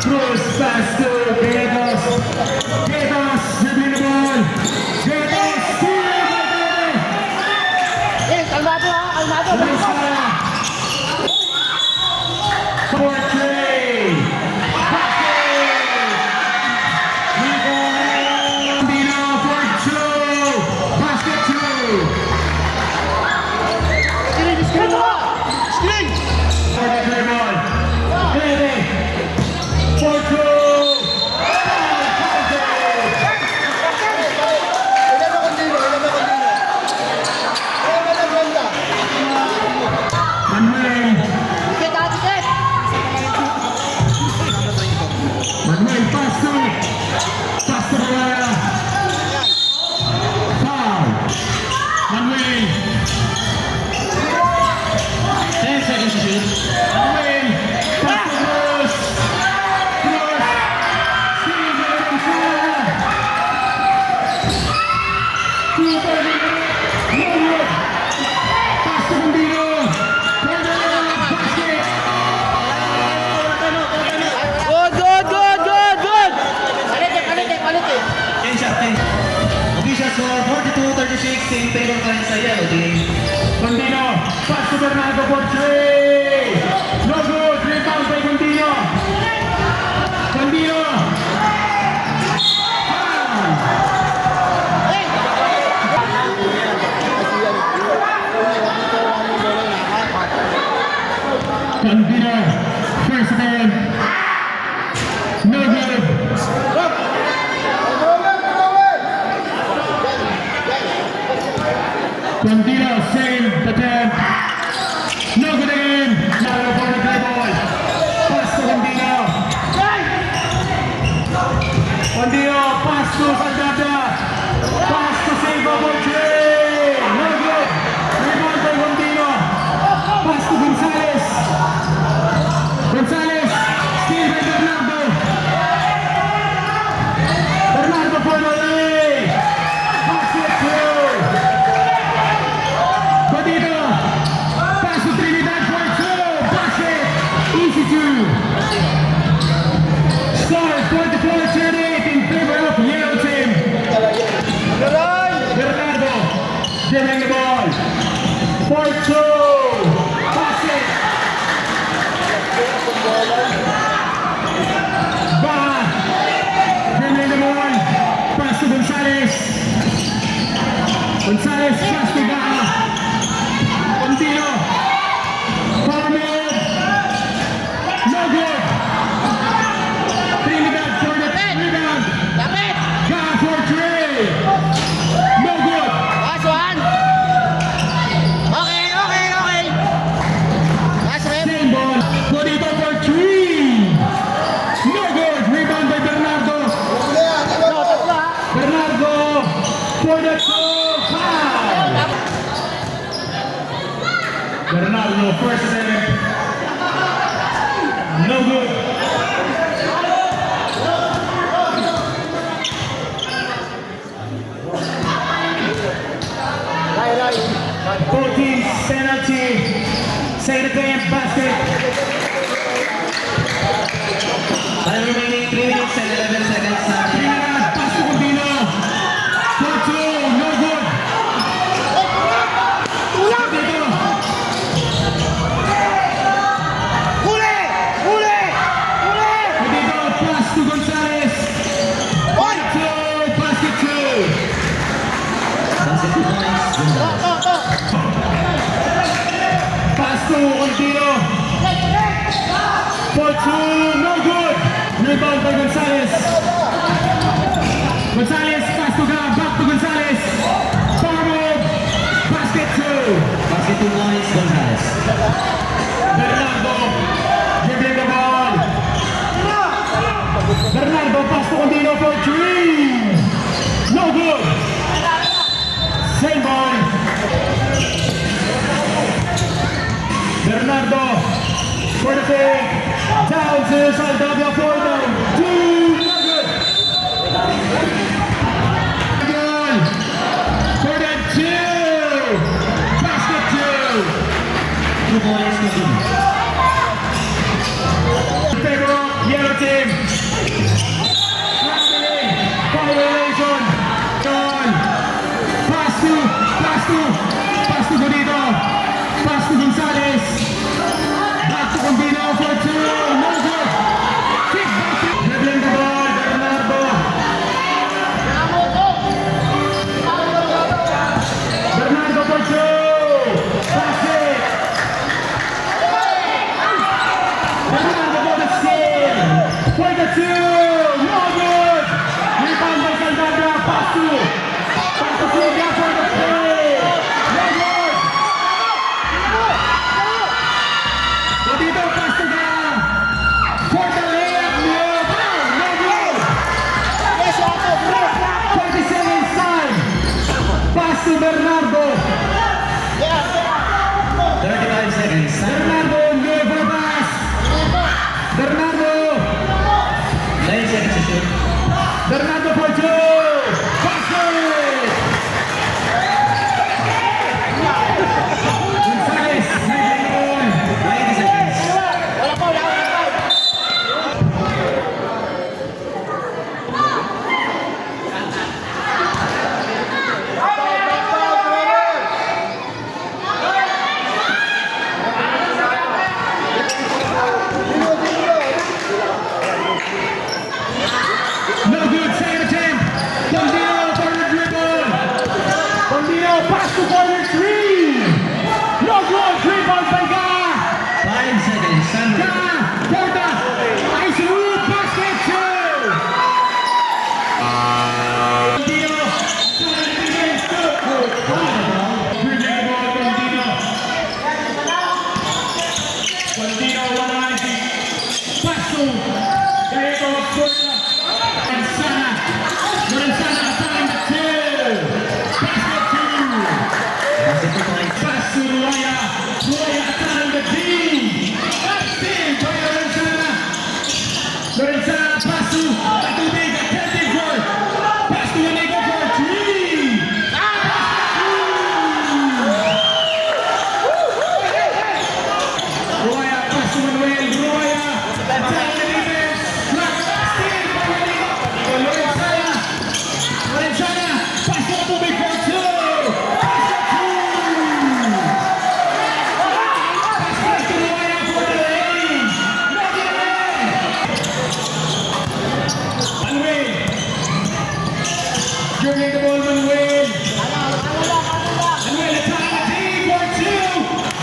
Cruz pass to Gallegos. Gallegos, dribbling the ball. Gallegos, steal! Eh, kalmado ha, kalmado. Venezuela. 4-3. Bambino for 2. Basket 2. Screen, screen mo! Screen! For the third ball. Ready. For 2. Manuel. Tiket ha, tiket! Manuel pass to Rivera. Foul. Manuel. 10 seconds to shoot. Manuel. Pass to Cruz. Cruz. Steven Gonzala. 2:30. No good. Pass to Bambino. Basket. Good, good, good, good, good! Palit, palit, palit. 10 shot, 10. Official score 42-36 in favor pa rin sa yellow team. Bambino, pass to Bernardo for 3. No good. Rebound by Bambino. Bambino. Bambino, first man. No good. Bambino, second attempt. No good again. Now for the play ball. Pass to Bambino. Bambino, pass to Saldada. Pass to Silva for 3. No good. Rebound by Bambino. Pass to Gonzalez. Gonzalez, steal by Bernardo. Bernardo for the lead. Basket 2. Badito. Pass to Trinidad for 2. Basket. Easy 2. Score 44-38 in favor of yellow team. Bernardo dribbling the ball. For 2. Basket. Baha. Dribbling the ball. Pass to Gonzalez. Gonzalez pass to Baha. Bambino. Power move. No good. Trinidad for the rebound. Lapit! Baha for 3. No good. Last one! Okay, okay, okay! Last rep! Same ball. Bonito for 3. No good. Rebound by Bernardo. No, tatlo ha! Bernardo for the 2. Foul. Bernardo first attempt. No good. Rai, Rai! Both teams penalty. Second attempt basket. Time remaining 3 minutes and 11 seconds na. Trinidad pass to Bambino. For 2. No good. Bonito. Huli! Huli! Huli! Bonito pass to Gonzalez. Oy! 2. Basket 2. Basket 2 points. To! Pass to Contino. For 2. No good. Rebound by Gonzalez. Gonzalez pass to Gab. Back to Gonzalez. Power move. Basket 2. Basket 2 points, Gonzalez. Bernardo dribbling the ball. Bernardo pass to Contino for 3. No good. Same ball. Bernardo for the take. Down to Saldavia for the 2. No good. Goal for the 2. Basket 2. 2 points, continue. Bernardo for two. Basket. Gonzalez. Dribbling on. 90 seconds. Wala pa, wala pa. No good, second attempt. Condino for the dribble. Condino pass to corner three. No good, rebound by Ga. 5 seconds. Sandro. Ga, Porta, ice roof, basket two. Condino, defense, good. Dribbling the ball, Condino. Condino, 190. Pass to Gaeto, Porta. Lorenzana attacking the two. Basket two. Basketball point. Pass to Ruaya. Ruaya attacking the D. Steal by Lorenzana. Lorenzana pass to Atubig attempting for. Pass to Inigo for three. Ruaya pass to Manuel. Ruaya attacking the defense. Block. Steal by Inigo. Lorenzana. Lorenzana pass to Atubig for two. Basket two. Pass to Ruaya for the lane. Manuel. Dribbling the ball, Manuel. Manuel attacking the team for two.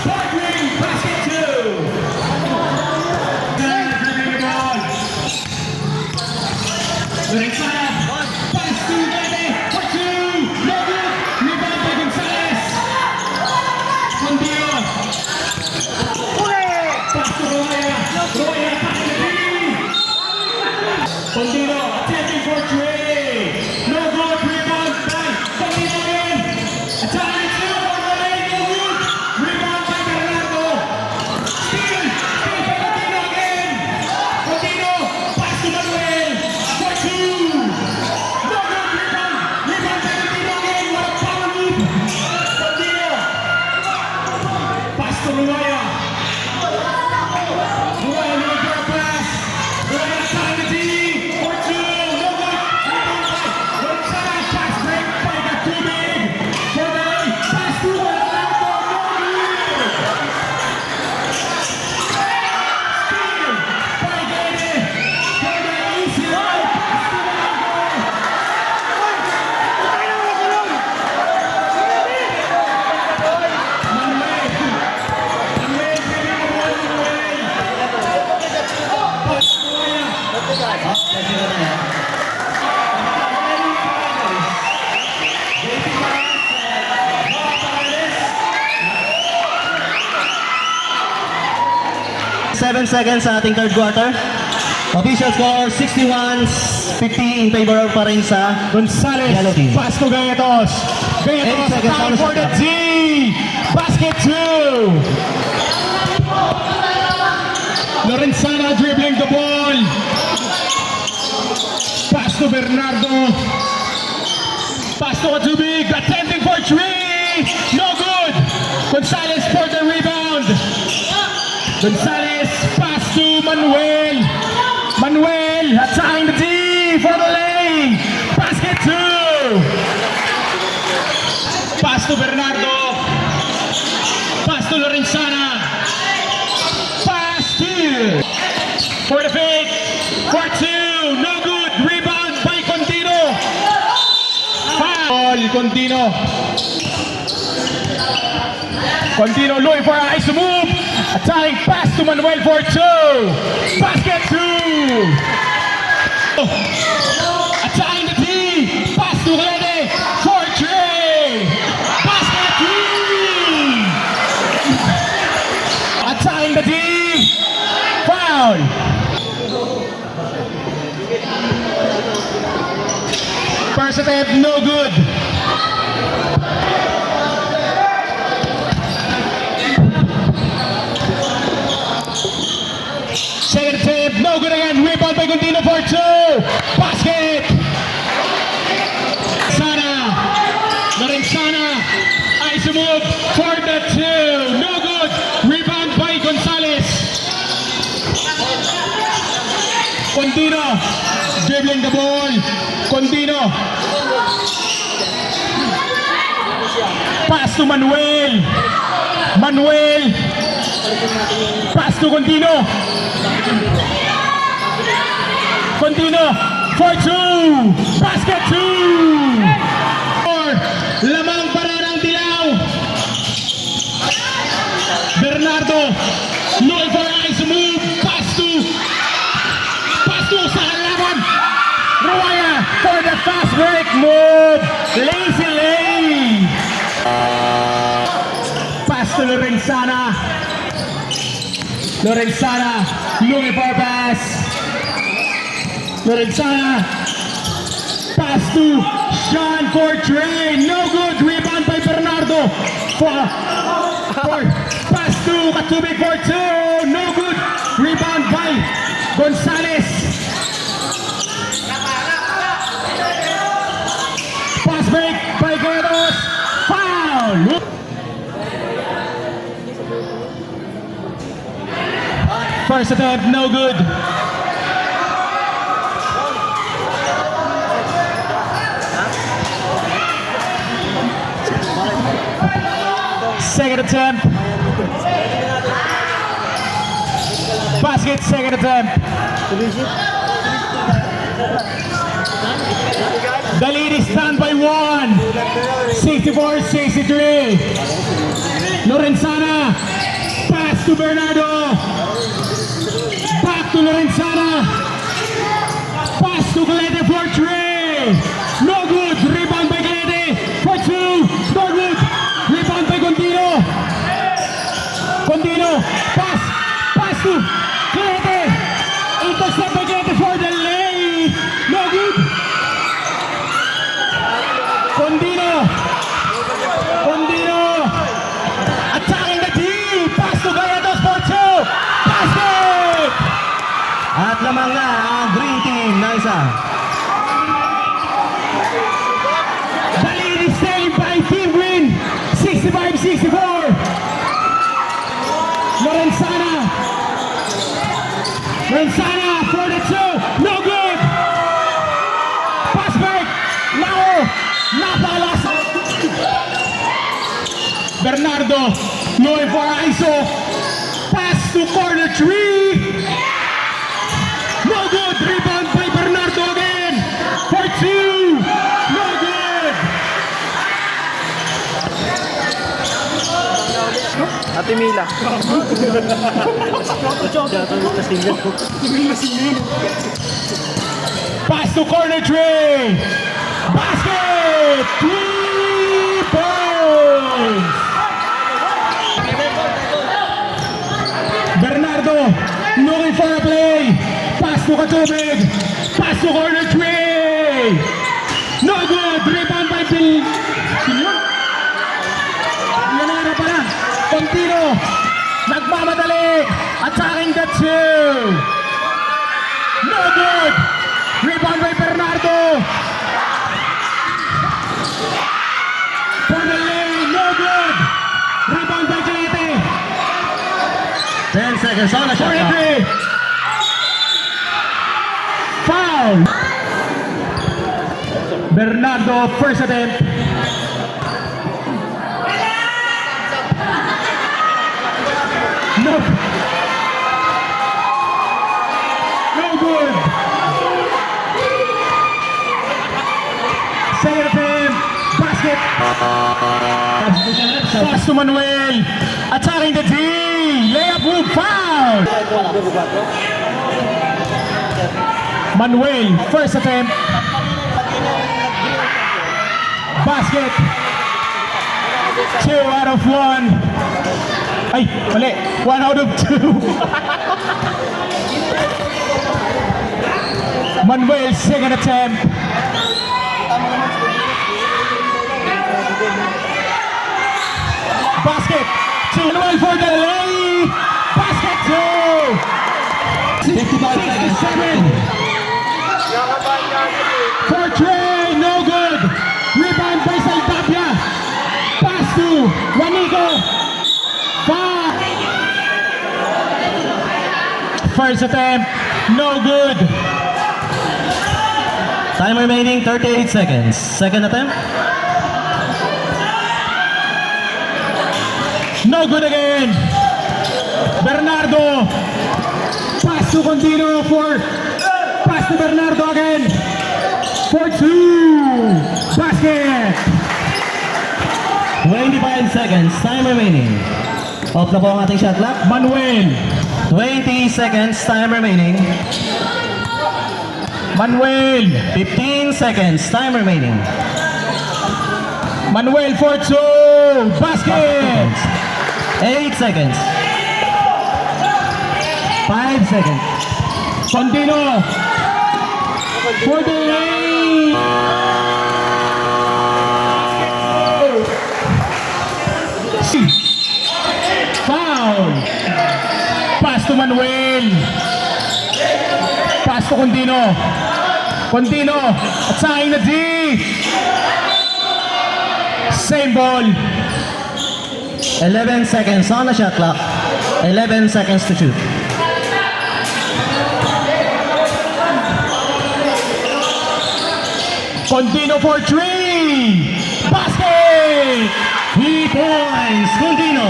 Partnering, basket two. Dribbling the ball. Lorenzana. Pass to Gede for two. No good. Rebound by Gonzalez. Condino. Pass to Roya. Roya attacking the team. Condino attempting for three. No good. Rebound by Condino again. Attacking two for the lane. No good. Rebound by Bernardo. Steal. Steal by Condino again. Condino. Pass to Manuel. For two. No good. Rebound. Rebound by Condino again. What a power move. Condino. Pass to Ruaya. Ruaya looking for a pass. Ruaya attacking the team. For two. No good. Rebound by Lorenzana. Pass break by Gatubig. For the lane. Pass to Bernardo. No good. Steal by Gede. For the easy run. Pass to Bernardo. Manuel. Manuel dribbling the ball. Manuel. Pass to Ruaya. Oh, let's go na yan. 7 seconds sa ating third quarter. Official score 61-50 in favor pa rin sa Gonzalez, Yellow team. pass to Gaetos. Gaetos 8 seconds, time for the Carlos D. Basket two. Lorenzana dribbling the ball. Pass to Bernardo. Pass to Atubig, attempting for three. No good. Gonzalez for the rebound. Gonzalez, pass to Manuel. Manuel, attacking the D for the lane. Basket two. Pass to Bernardo. Pass to Lorenzana. Pass to. For the fake. For two. No good. Rebound by Condino. Foul. Condino. Condino looking for an ice move. Attacking pass to Manuel for two. Basket two. Attacking the D. Pass to Rene for three. Basket three. Attacking the D. Foul. First attempt, no good. Second attempt, No good again. Rebound by Contino for two. Basket. Sana. Lorenzana. Ice move for the two. No good. Rebound by Gonzalez. Contino. Dribbling the ball. Contino. Pass to Manuel. Manuel. Pass to Contino. Contino for two. Basket two. Four. Lamang Parerang Dilaw. Bernardo. Looking for ice move. Pass to sa halaman. Ruaya for the fast break move. Lazy lane. Pass to Lorenzana. Lorenzana looking for a pass. Lorenzana. Pass to Sean for Trey. No good. Rebound by Bernardo. Pass to Katubig for two. No good. Rebound by Gonzalez. Pass break by Guerreros. Foul. First attempt, no good. Second attempt. Basket, second attempt. The lead is stand by one. 64-63. Lorenzana. Pass to Bernardo. Back to Lorenzana. Pass to Galete for three. No good. Rebound by Galete for two. No good. Rebound by Contino. Contino. Pass to Galete. Intercept by Galete for the lane. No good. Contino. Attacking the team. Pass to Galete for two. Basket. At lamang na ang green team na isa. The lead is taken by Team Green, 65-64. Lorenzana for the two, no good. Pass back, napalas. Bernardo, looking for ISO. Pass to corner three. No good. Rebound by Bernardo again. For two. No good. Ate Mila. Pass to corner three. Basket. 3 points. Bernardo looking for a play. Pass to Katubig. Pass to corner three. No good. Rebound by Bill. Yanara pala. Contino. Nagmamadali. Attacking the two. No good. Rebound by Bernardo. For the lane. No good. Rebound by Galete. 10 seconds on the shot clock. 43. Foul. Bernardo, first attempt. No. No good. Second attempt. Basket. Pass to Manuel. Attacking the team. Layup move. Foul. Manuel, first attempt. Basket. 2 out of 1. Ay, mali. 1 out of 2. Manuel, second attempt. Basket. 2. Manuel for the lay. Basket 2. 55 seconds. 67. For Trey, no good. Rebound by Saldapia. Pass to Juanico. 5. First attempt, no good. Time remaining 38 seconds. Second attempt. No good again. Bernardo. Pass to Contino for. Pass to Bernardo again. For 2. Basket. 25 seconds. Time remaining. Off na po ang ating shot clock. Manuel. 20 seconds. Time remaining. Manuel. 15 seconds. Time remaining. Manuel for 2. Basket. 8 seconds. 5 seconds. Contino. For the lane. Foul. Pass to Manuel. Pass to Contino. Contino. At sa akin na G. Same ball. 11 seconds on the shot clock. 11 seconds to shoot. Contino for 3. Basket. 3 points. Contino.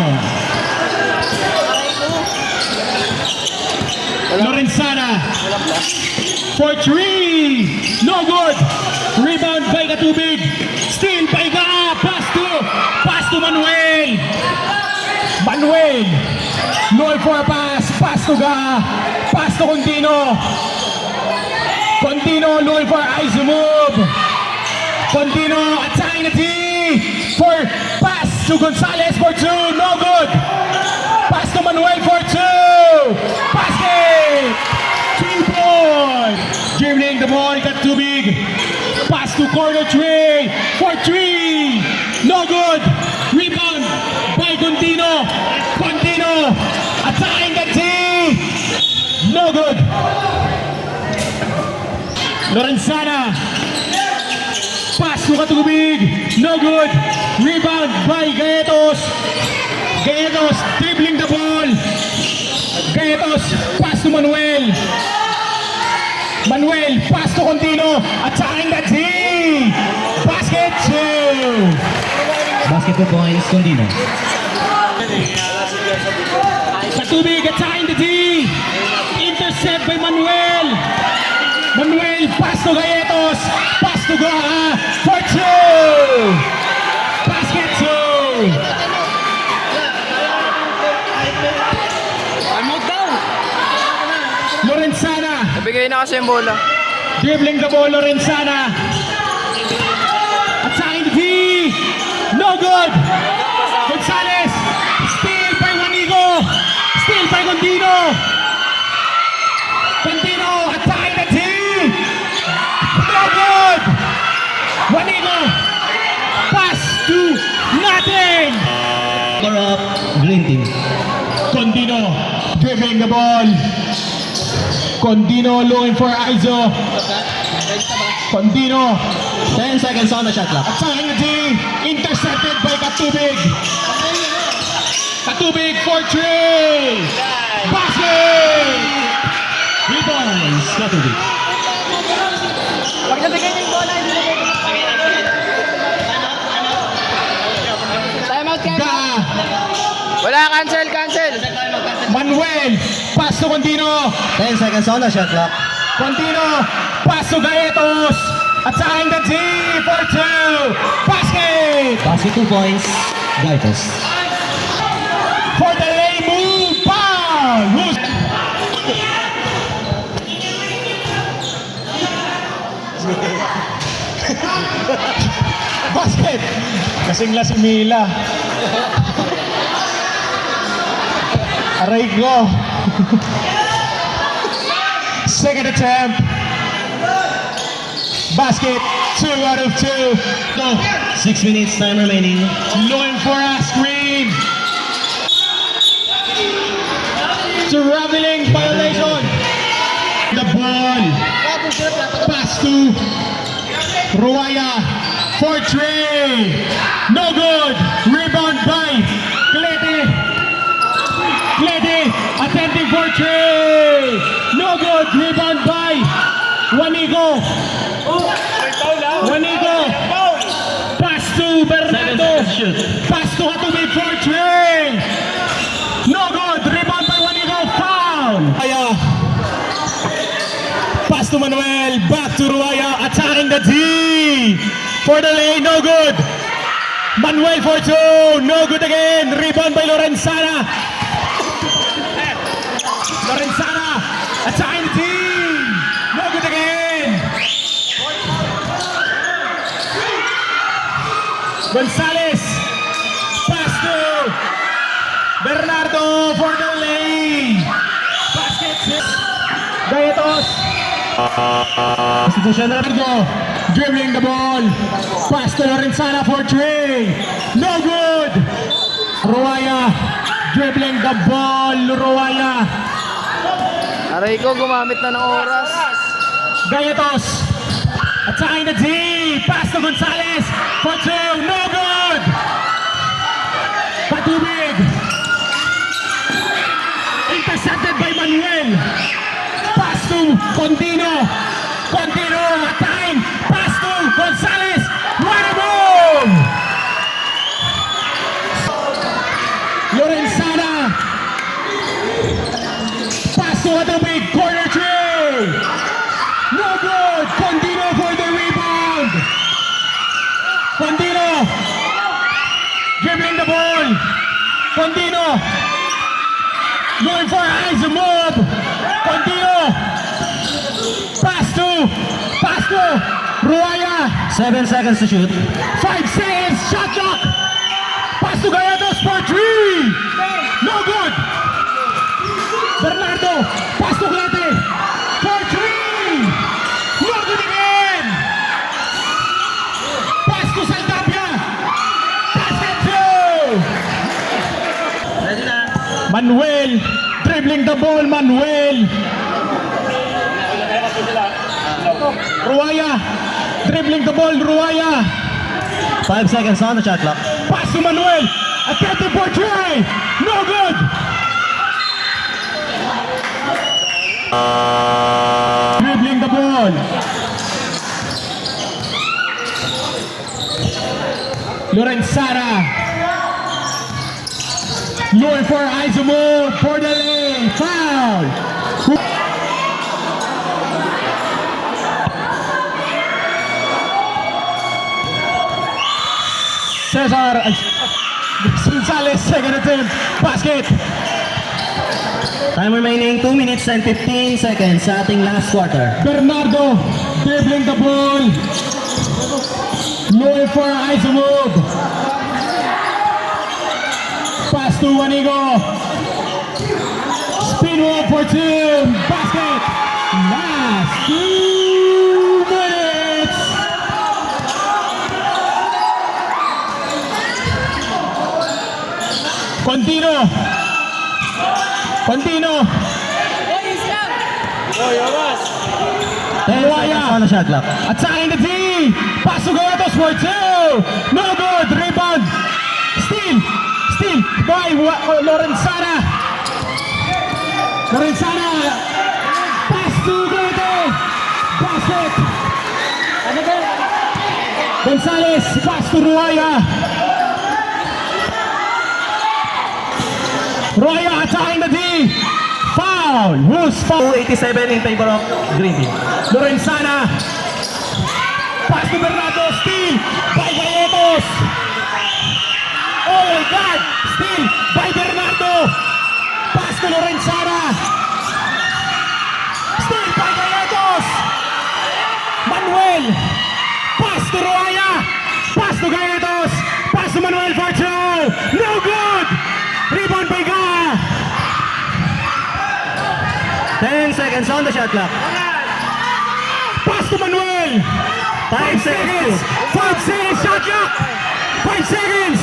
Lorenzana for 3. No good. Rebound by Katubig. Steal by Ga. Pass to Manuel. Manuel. No for pass. Pass to Ga. Pass to Contino. Contino looking for ice move. Contino attacking the T. For pass to Gonzalez for 2. No good. Pass to Manuel for 2. Basket. 2 points. Dribbling the ball, got too big. Pass to corner 3 for 3. No good. Rebound by Contino. Contino attacking the T. No good. Lorenzana. Pass to Katubig. No good. Rebound by Gaetos. Gaetos dribbling the ball. Gaetos pass to Manuel. Manuel pass to Contino. Attacking the T. Basket 2. Basket 2 points. Contino. Katubig attacking the T. Intercept by Manuel. Manuel pass to Gaetos. Pass to Gaha for 2. Basket 2. Lorenzana. Nabigay na kasi yung bola. Dribbling the ball, Lorenzana. Attacking the D. No good. Gonzalez. Steal by Juanico. Steal by Contino. Contino attacking the D. No good. Juanico. Pass to nothing. Score up. Green team. Contino dribbling the ball. Contino looking for Aizo. Contino 10 seconds on the shot clock. attacking the D. Intercepted by Katubig. Katubig for 3. Basket. 3 points. Katubig. Pag nabigay na yung bola, hindi na time out, Ga. Wala, cancel. Manuel. Pass to Contino. 10 seconds on the shot clock. Contino. Pass to Gaetos. Attacking the D for 2. Basket. Basket 2 points. Gaitos. For the lay move. Foul. Who's basket. Kasing la si Mila. Aray ko. Second attempt. Basket. 2 out of 2. Go. 6 minutes time remaining. Looking for a screen. Traveling violation. ball. Pass to Ruaya for Trey. No good. Rebound by Clete. Clete attempting for Trey. No good. Rebound by Juanico. Juanico. Pass to Bernardo. Pass to Hatubig for Trey. No good. Rebound by Juanico. Foul. Pass to Manuel. Back to Ruaya. Attacking the D. For the lane. No good. Manuel for two. No good again. Rebound by Lorenzana. Lorenzana. Attacking the team. No good again. Gonzalez. Pass to Bernardo for the lane. Basket. Gayetos. Institution Bernardo. Dribbling the ball. Pass to Lorenzana for three. No good. Ruaya. Dribbling the ball. Ruaya. Aray ko, gumamit na ng oras. Gayetos. Attacking the D. Pass to Gonzalez for two. No good. Patubig. Intercepted by Manuel. Pass to Contino. Contino attacking. Pass to Gonzalez. What a move. Lorenzana. Pass to Patubig. Corner three. No good. Contino for the rebound. Contino. Dribbling the ball. Contino. Going for eyes move. Contino. Pass to Ruaya. 7 seconds to shoot. 5 seconds. Shot clock. Pass to Gallardos for three. No good. Bernardo. Pass to Clete. For three. No good again. Pass to Saldapia. Basket two. Manuel. Dribbling the ball. Manuel. Ruaya. Dribbling the ball. Ruaya. 5 seconds on the shot clock. Pass to Manuel. Attempting for three. No good. Dribbling the ball. Lorenzana. Going for Isomo for the lane. Foul. Cesar Gonzalez, second attempt. Basket. Time remaining 2 minutes and 15 seconds sa ating last quarter. Bernardo dribbling the ball. Going for iso move. Pass to Juanico. Spin walk for two. Basket. Last 2 minutes. Contino. Contino. 10 seconds on the shot clock. Attacking the D. Pass to Gallardos for two. No good. Rebound. Steal by Lorenzana. Lorenzana. Pass to Clete. Basket. Gonzalez. Pass to Ruaya. Ruaya attacking the D. Foul. Who's foul? 287 in favor of Green Team. Lorenzana. Pass to Bernardo. Steal by Gallardos. Oh my God. Steal by Bernardo. Pass to Lorenzana. Steal by Gallardos. Manuel. Pass to Ruaya. Pass to Gallardos. Pass to Manuel for two. No good. Rebound by Ga. 10 seconds on the shot clock. Pass to Manuel. 5 seconds. 5 seconds. Shot clock. 5 seconds.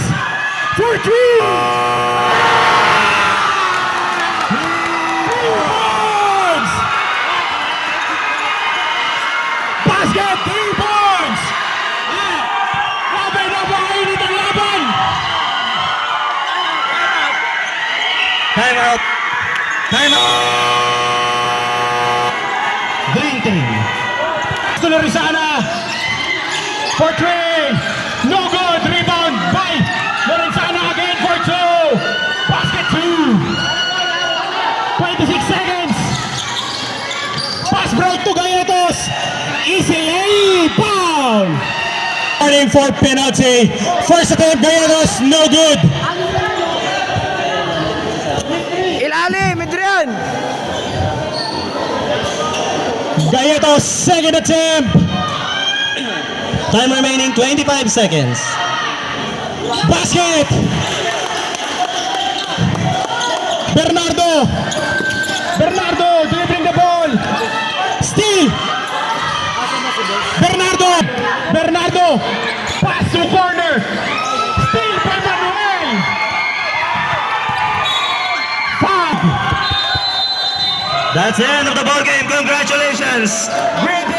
For three. Rebounds. shooting. To Lorenzana. For three. No good. Rebound by Lorenzana again for two. Basket two. 26 seconds. Pass break to Galletos. Easy A. Foul. Warning for penalty. First attempt, Galletos. No good. Ilalim, Adrian. Galletos, second attempt. Time remaining 25 seconds. Basket. Bernardo. Bernardo dribbling the ball. Steal. Bernardo. Bernardo. Pass to corner. Steal by Manuel. Foul. That's the end of the ball game. Congratulations. Great